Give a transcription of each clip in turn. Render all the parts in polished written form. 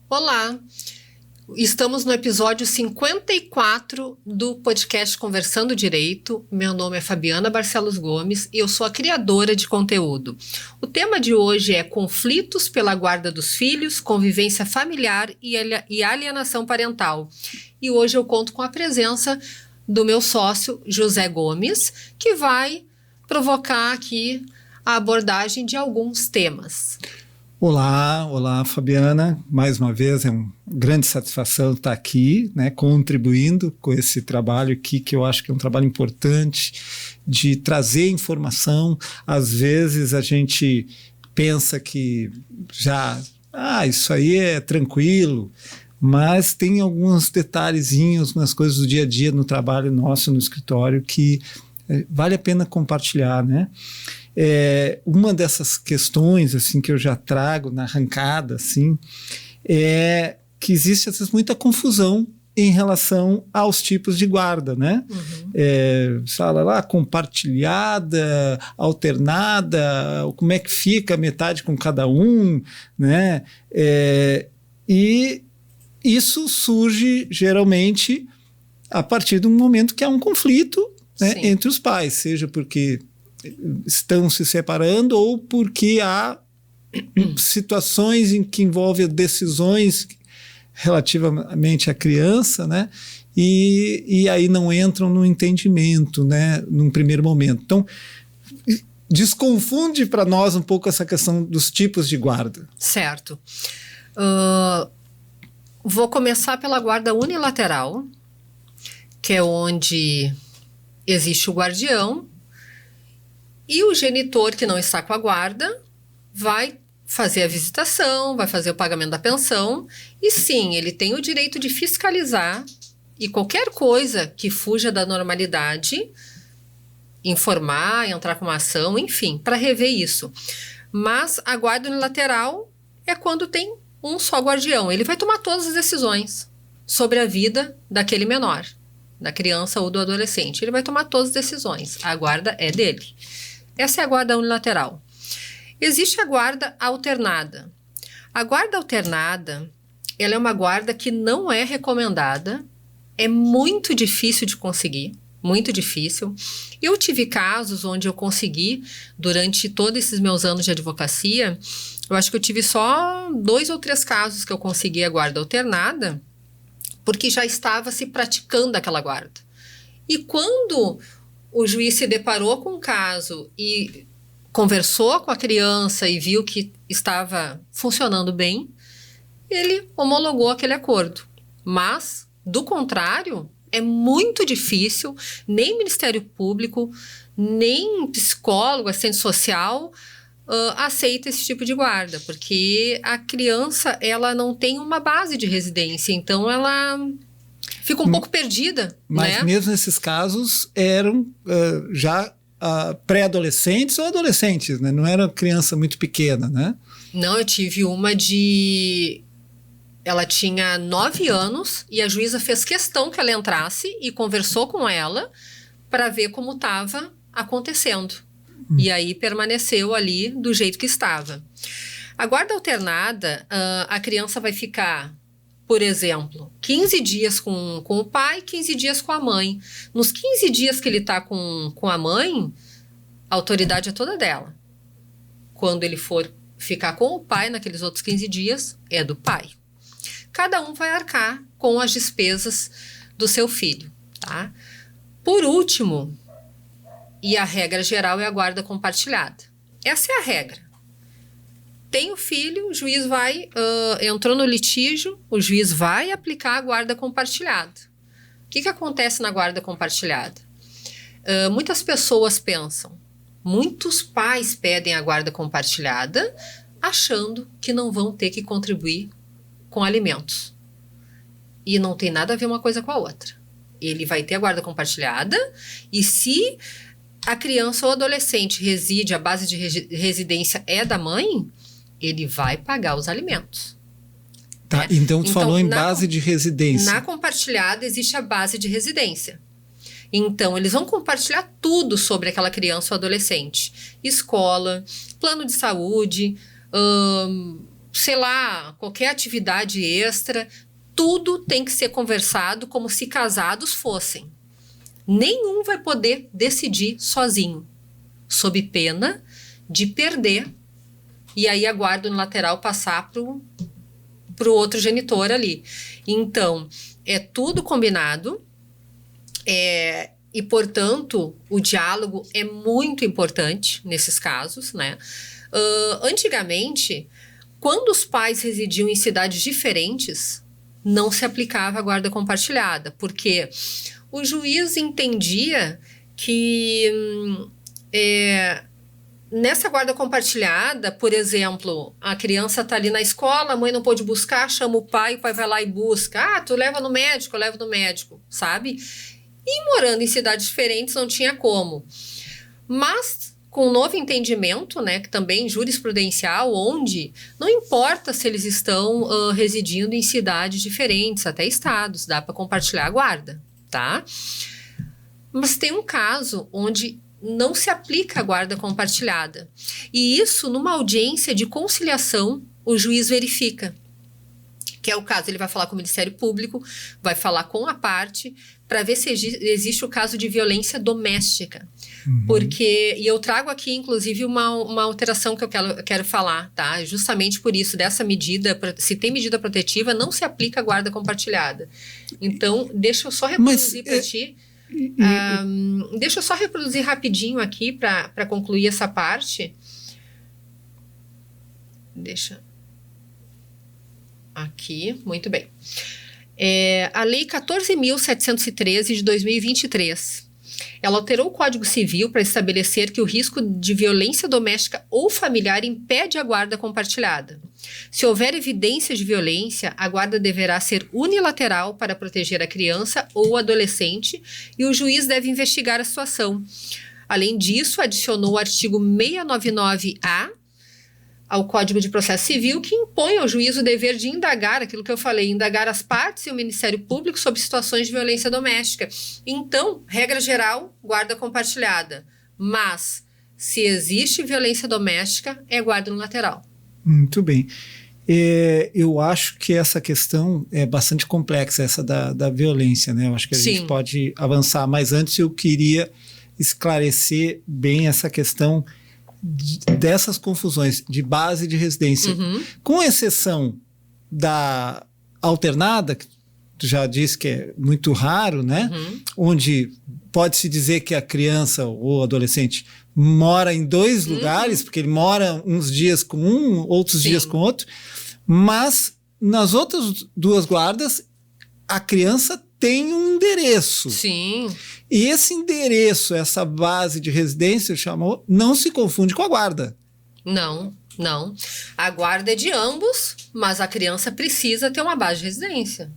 Olá, estamos no episódio 54 do podcast Conversando Direito. Meu nome é Fabiana Barcelos Gomes e eu sou a criadora de conteúdo. O tema de hoje é conflitos pela guarda dos filhos, convivência familiar e alienação parental. E hoje eu conto com a presença do meu sócio José Gomes, que vai provocar aqui a abordagem de alguns temas. Olá, Fabiana. Mais uma vez é uma grande satisfação estar aqui, né, contribuindo com esse trabalho aqui, que eu acho que é um trabalho importante de trazer informação. Às vezes a gente pensa que isso aí é tranquilo, mas tem alguns detalhezinhos, algumas coisas do dia a dia no trabalho nosso, no escritório, que vale a pena compartilhar, né? Uma dessas questões assim, que eu já trago na arrancada assim, é que existe às vezes muita confusão em relação aos tipos de guarda, né? Fala lá, compartilhada, alternada, como é que fica metade com cada um, né? E isso surge geralmente a partir de um momento que há um conflito, né, entre os pais, seja porque estão se separando ou porque há situações em que envolvem decisões relativamente à criança, né? E aí não entram no entendimento, né, num primeiro momento. Então, desconfunde para nós um pouco essa questão dos tipos de guarda. Certo. Vou começar pela guarda unilateral, que é onde existe o guardião e o genitor que não está com a guarda vai fazer a visitação, vai fazer o pagamento da pensão e sim, ele tem o direito de fiscalizar e qualquer coisa que fuja da normalidade, informar, entrar com uma ação, enfim, para rever isso. Mas a guarda unilateral é quando tem um só guardião. Ele vai tomar todas as decisões sobre a vida daquele menor, da criança ou do adolescente. Ele vai tomar todas as decisões. A guarda é dele. Essa é a guarda unilateral. Existe a guarda alternada. A guarda alternada, ela é uma guarda que não é recomendada, é muito difícil de conseguir, muito difícil. Eu tive casos onde eu consegui, durante todos esses meus anos de advocacia, eu acho que eu tive só 2 ou 3 casos que eu consegui a guarda alternada, porque já estava se praticando aquela guarda. E quando o juiz se deparou com o caso e conversou com a criança e viu que estava funcionando bem, ele homologou aquele acordo. Mas, do contrário, é muito difícil, nem Ministério Público, nem psicólogo, assistente social, aceita esse tipo de guarda, porque a criança ela não tem uma base de residência, então ela fica um pouco perdida. Mas né? Mesmo esses casos eram já pré-adolescentes ou adolescentes, né? Não era criança muito pequena, né? Não, eu tive uma ela tinha 9 anos e a juíza fez questão que ela entrasse e conversou com ela para ver como estava acontecendo. E aí permaneceu ali do jeito que estava. A guarda alternada, a criança vai ficar, por exemplo, 15 dias com o pai, 15 dias com a mãe. Nos 15 dias que ele está com a mãe, a autoridade é toda dela. Quando ele for ficar com o pai naqueles outros 15 dias, é do pai. Cada um vai arcar com as despesas do seu filho, tá? Por último, e a regra geral é a guarda compartilhada. Essa é a regra. Tem o filho, o juiz vai, entrou no litígio, o juiz vai aplicar a guarda compartilhada. O que acontece na guarda compartilhada? Muitas pessoas pensam, muitos pais pedem a guarda compartilhada achando que não vão ter que contribuir com alimentos. E não tem nada a ver uma coisa com a outra. Ele vai ter a guarda compartilhada e se a criança ou adolescente reside, a base de residência é da mãe, ele vai pagar os alimentos. Tá, então tu falou em base de residência. Na compartilhada existe a base de residência. Então, eles vão compartilhar tudo sobre aquela criança ou adolescente. Escola, plano de saúde, sei lá, qualquer atividade extra. Tudo tem que ser conversado como se casados fossem. Nenhum vai poder decidir sozinho, sob pena de perder. E aí a guarda unilateral passar pro outro genitor ali. Então, é tudo combinado. E, portanto, o diálogo é muito importante nesses casos, né? Antigamente, quando os pais residiam em cidades diferentes, não se aplicava a guarda compartilhada, porque o juiz entendia que nessa guarda compartilhada, por exemplo, a criança está ali na escola, a mãe não pôde buscar, chama o pai vai lá e busca. Tu leva no médico, eu levo no médico, sabe? E morando em cidades diferentes não tinha como. Mas com um novo entendimento, né, que também jurisprudencial, onde não importa se eles estão residindo em cidades diferentes, até estados, dá para compartilhar a guarda, tá? Mas tem um caso onde não se aplica a guarda compartilhada. E isso, numa audiência de conciliação, o juiz verifica. Que é o caso, ele vai falar com o Ministério Público, vai falar com a parte, para ver se existe o caso de violência doméstica. Porque, e eu trago aqui, inclusive, uma alteração que eu quero falar, tá? Justamente por isso, dessa medida, se tem medida protetiva, não se aplica a guarda compartilhada. Então, deixa eu só reproduzir para ti. Deixa eu só reproduzir rapidinho aqui para concluir essa parte. Aqui, muito bem. A Lei 14.713 de 2023, ela alterou o Código Civil para estabelecer que o risco de violência doméstica ou familiar impede a guarda compartilhada. Se houver evidência de violência, a guarda deverá ser unilateral para proteger a criança ou o adolescente e o juiz deve investigar a situação. Além disso, adicionou o artigo 699-A ao Código de Processo Civil, que impõe ao juiz o dever de indagar, aquilo que eu falei, indagar as partes e o Ministério Público sobre situações de violência doméstica. Então, regra geral, guarda compartilhada. Mas, se existe violência doméstica, é guarda unilateral. Muito bem. Eu acho que essa questão é bastante complexa, essa da violência, né? Eu acho que a gente pode avançar, mas antes eu queria esclarecer bem essa questão dessas confusões de base de residência, com exceção da alternada, que tu já disse que é muito raro, né? Onde pode-se dizer que a criança ou adolescente mora em dois lugares, porque ele mora uns dias com um, outros dias com outro, mas nas outras duas guardas, a criança tem um endereço. Sim. E esse endereço, essa base de residência, chamou, não se confunde com a guarda. Não. A guarda é de ambos, mas a criança precisa ter uma base de residência.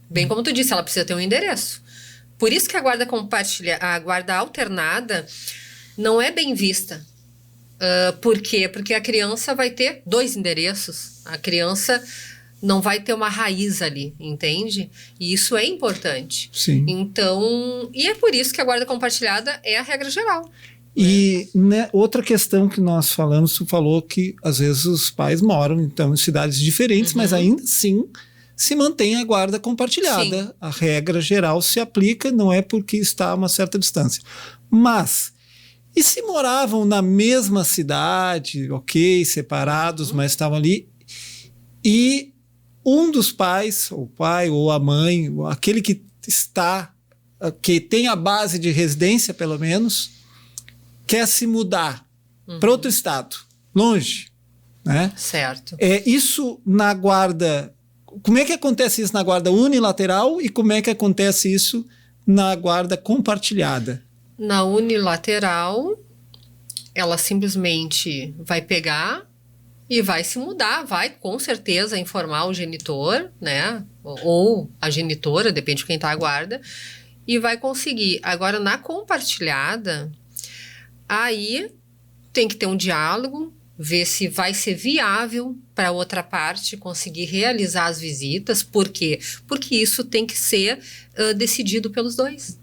Bem como tu disse, ela precisa ter um endereço. Por isso que a guarda alternada não é bem vista. Por quê? Porque a criança vai ter dois endereços. A criança não vai ter uma raiz ali, entende? E isso é importante. Sim. Então, e é por isso que a guarda compartilhada é a regra geral. E né, outra questão que nós falamos, tu falou que às vezes os pais moram então em cidades diferentes, mas ainda assim se mantém a guarda compartilhada. Sim. A regra geral se aplica, não é porque está a uma certa distância. Mas, e se moravam na mesma cidade, ok, separados, mas estavam ali, e um dos pais, o pai ou a mãe, aquele que tem a base de residência, pelo menos, quer se mudar para outro estado, longe, né? Certo. Isso na guarda... Como é que acontece isso na guarda unilateral e como é que acontece isso na guarda compartilhada? Na unilateral, ela simplesmente vai pegar e vai se mudar, vai com certeza informar o genitor, né? Ou a genitora, depende de quem está à guarda, e vai conseguir. Agora, na compartilhada, aí tem que ter um diálogo, ver se vai ser viável para a outra parte conseguir realizar as visitas. Por quê? Porque isso tem que ser decidido pelos dois.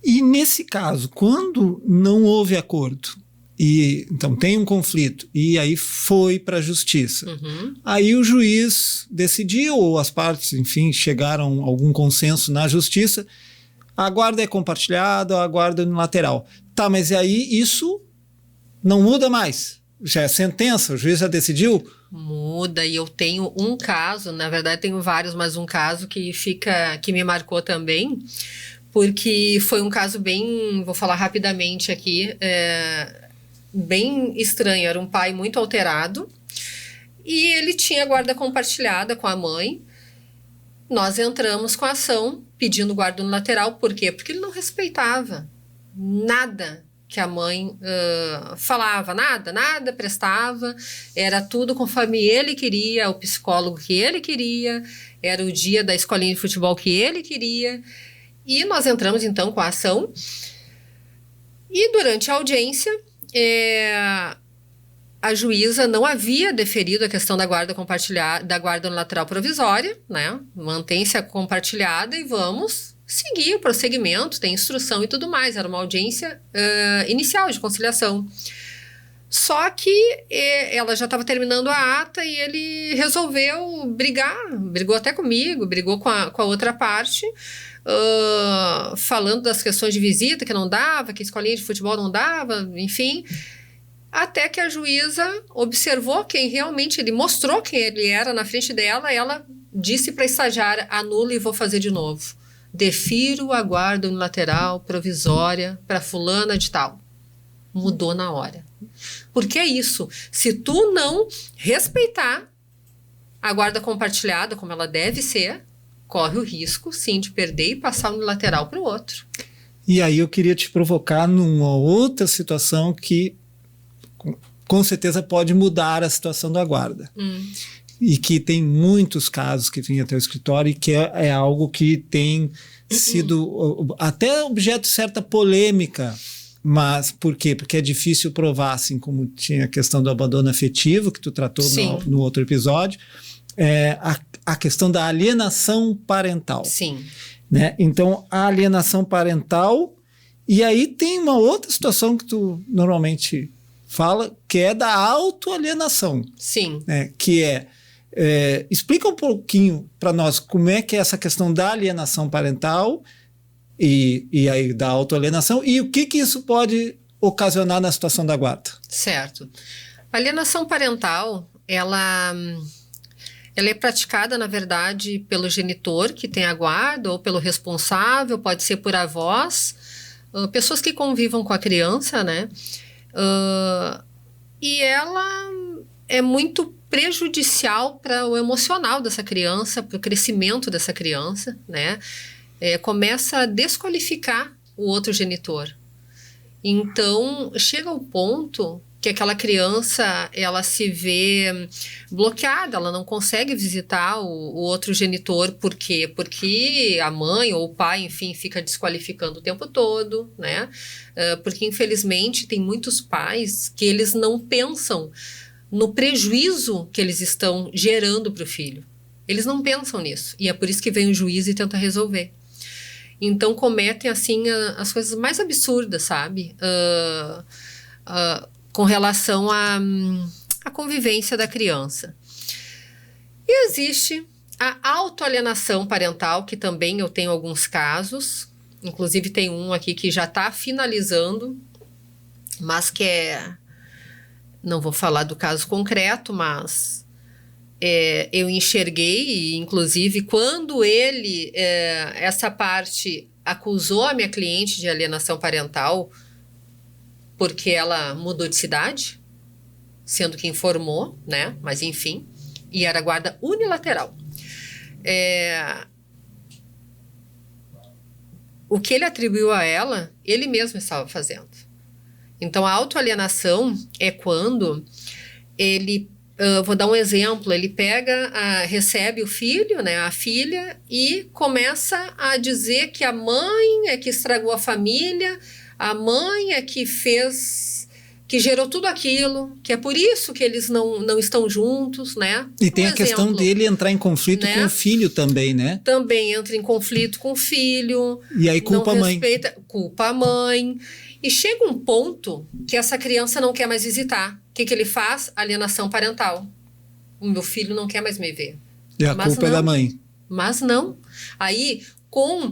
E nesse caso, quando não houve acordo, e então tem um conflito, e aí foi para a justiça, aí o juiz decidiu, ou as partes, enfim, chegaram a algum consenso na justiça, a guarda é compartilhada, a guarda unilateral. Tá, mas e aí isso não muda mais? Já é sentença, o juiz já decidiu? Muda, e eu tenho um caso, na verdade tenho vários, mas um caso que me marcou também, porque foi um caso bem, vou falar rapidamente aqui, bem estranho. Era um pai muito alterado e ele tinha guarda compartilhada com a mãe. Nós entramos com a ação pedindo guarda unilateral. Por quê? Porque ele não respeitava nada que a mãe falava, nada prestava, era tudo conforme ele queria, o psicólogo que ele queria, era o dia da escolinha de futebol que ele queria. E nós entramos então com a ação, e durante a audiência a juíza não havia deferido a questão da guarda compartilhada, da guarda unilateral provisória, né? Mantém-se a compartilhada e vamos seguir o prosseguimento, tem instrução e tudo mais. Era uma audiência inicial de conciliação. Só que ela já estava terminando a ata e ele resolveu brigou até comigo, brigou com a outra parte, falando das questões de visita que não dava, que a escolinha de futebol não dava, enfim, até que a juíza observou quem realmente, ele mostrou quem ele era na frente dela. Ela disse para a estagiária: anula e vou fazer de novo, defiro a guarda unilateral provisória para fulana de tal. Mudou na hora. Porque é isso, se tu não respeitar a guarda compartilhada como ela deve ser, corre o risco, sim, de perder e passar o unilateral para o outro. E aí eu queria te provocar numa outra situação que com certeza pode mudar a situação da guarda. E que tem muitos casos que vêm até o escritório e que é algo que tem sido até objeto de certa polêmica. Mas por quê? Porque é difícil provar, assim como tinha a questão do abandono afetivo, que tu tratou no outro episódio, a questão da alienação parental. Sim. Né? Então, a alienação parental, e aí tem uma outra situação que tu normalmente fala, que é da autoalienação. Sim. Né? Que explica um pouquinho para nós como é que é essa questão da alienação parental e aí da autoalienação, e o que isso pode ocasionar na situação da guarda. Certo. A alienação parental, ela é praticada, na verdade, pelo genitor que tem a guarda, ou pelo responsável, pode ser por avós, pessoas que convivam com a criança, né? E ela é muito prejudicial para o emocional dessa criança, para o crescimento dessa criança, né? Começa a desqualificar o outro genitor. Então, chega ao ponto que aquela criança, ela se vê bloqueada, ela não consegue visitar o outro genitor. Por quê? Porque a mãe ou o pai, enfim, fica desqualificando o tempo todo, né? Porque, infelizmente, tem muitos pais que eles não pensam no prejuízo que eles estão gerando para o filho. Eles não pensam nisso. E é por isso que vem o juiz e tenta resolver. Então, cometem, assim, as coisas mais absurdas, sabe? Com relação à convivência da criança. E existe a autoalienação parental, que também eu tenho alguns casos. Inclusive, tem um aqui que já está finalizando, mas que não vou falar do caso concreto, mas eu enxerguei, e inclusive quando essa parte acusou a minha cliente de alienação parental porque ela mudou de cidade, sendo que informou, né? Mas enfim, e era guarda unilateral. O que ele atribuiu a ela, ele mesmo estava fazendo. Então, a autoalienação é quando ele, vou dar um exemplo, ele recebe o filho, né, a filha, e começa a dizer que a mãe é que estragou a família, a mãe é que que gerou tudo aquilo, que é por isso que eles não estão juntos, né? E tem a questão dele entrar em conflito, né, com o filho também, né? Também entra em conflito com o filho. E aí culpa a mãe. Culpa a mãe. E chega um ponto que essa criança não quer mais visitar. O que ele faz? Alienação parental. O meu filho não quer mais me ver. E a culpa é da mãe. Mas não. Aí, com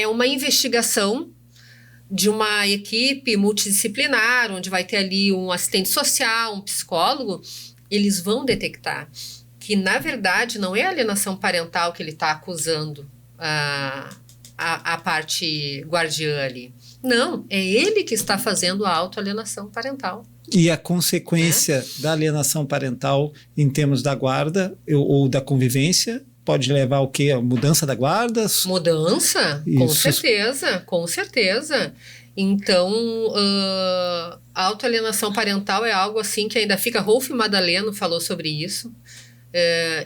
uma investigação de uma equipe multidisciplinar, onde vai ter ali um assistente social, um psicólogo, eles vão detectar que, na verdade, não é a alienação parental que ele está acusando a parte guardiã ali. Não, é ele que está fazendo a autoalienação parental. E a consequência da alienação parental em termos da guarda ou da convivência pode levar ao quê? A mudança da guarda? Mudança? Isso. Com certeza. Então, a autoalienação parental é algo assim que ainda fica... Rolf Madaleno falou sobre isso.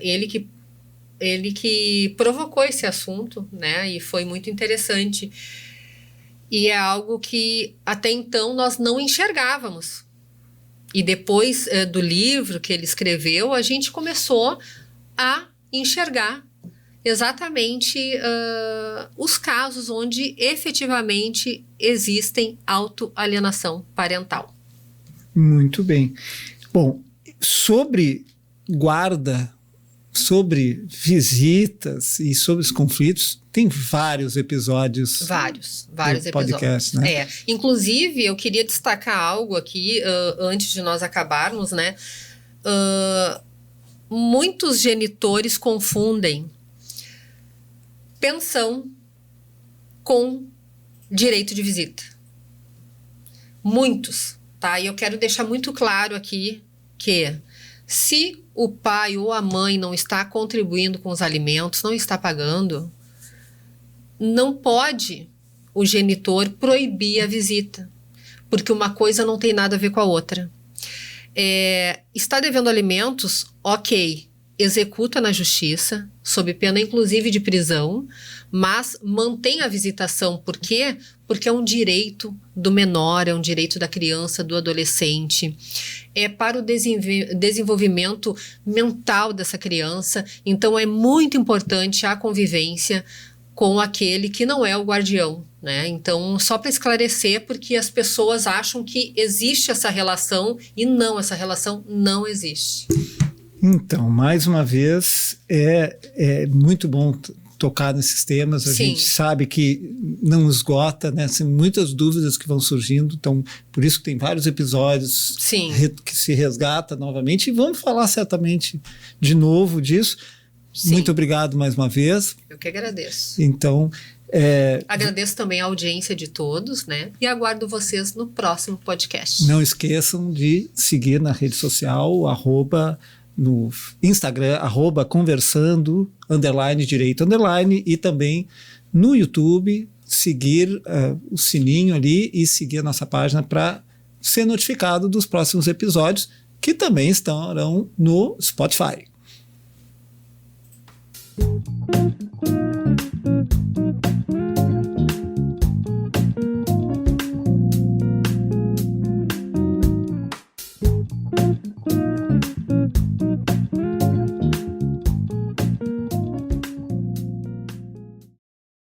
Ele que provocou esse assunto, né? E foi muito interessante. E é algo que até então nós não enxergávamos. E depois do livro que ele escreveu, a gente começou a enxergar exatamente os casos onde efetivamente existem autoalienação parental. Muito bem. Bom, sobre guarda, sobre visitas e sobre os conflitos, tem vários episódios. Vários podcast, episódios. Né? Inclusive, eu queria destacar algo aqui, antes de nós acabarmos, né? Muitos genitores confundem pensão com direito de visita. Muitos, tá? E eu quero deixar muito claro aqui que se o pai ou a mãe não está contribuindo com os alimentos, não está pagando, não pode o genitor proibir a visita, porque uma coisa não tem nada a ver com a outra. Está devendo alimentos, ok, executa na justiça, sob pena inclusive de prisão, mas mantém a visitação. Por quê? Porque é um direito do menor, é um direito da criança, do adolescente, é para o desenvolvimento mental dessa criança. Então é muito importante a convivência com aquele que não é o guardião, né? Então, só para esclarecer, porque as pessoas acham que existe essa relação e não, essa relação não existe. Então, mais uma vez, é muito bom tocar nesses temas. A gente sabe que não esgota, né? Tem muitas dúvidas que vão surgindo, então por isso que tem vários episódios que se resgata novamente, e vamos falar certamente de novo disso. Muito obrigado mais uma vez. Eu que agradeço. Então, agradeço também a audiência de todos, né? E aguardo vocês no próximo podcast. Não esqueçam de seguir na rede social, no Instagram, @conversando, _direito, e também no YouTube, seguir o sininho ali e seguir a nossa página para ser notificado dos próximos episódios, que também estarão no Spotify.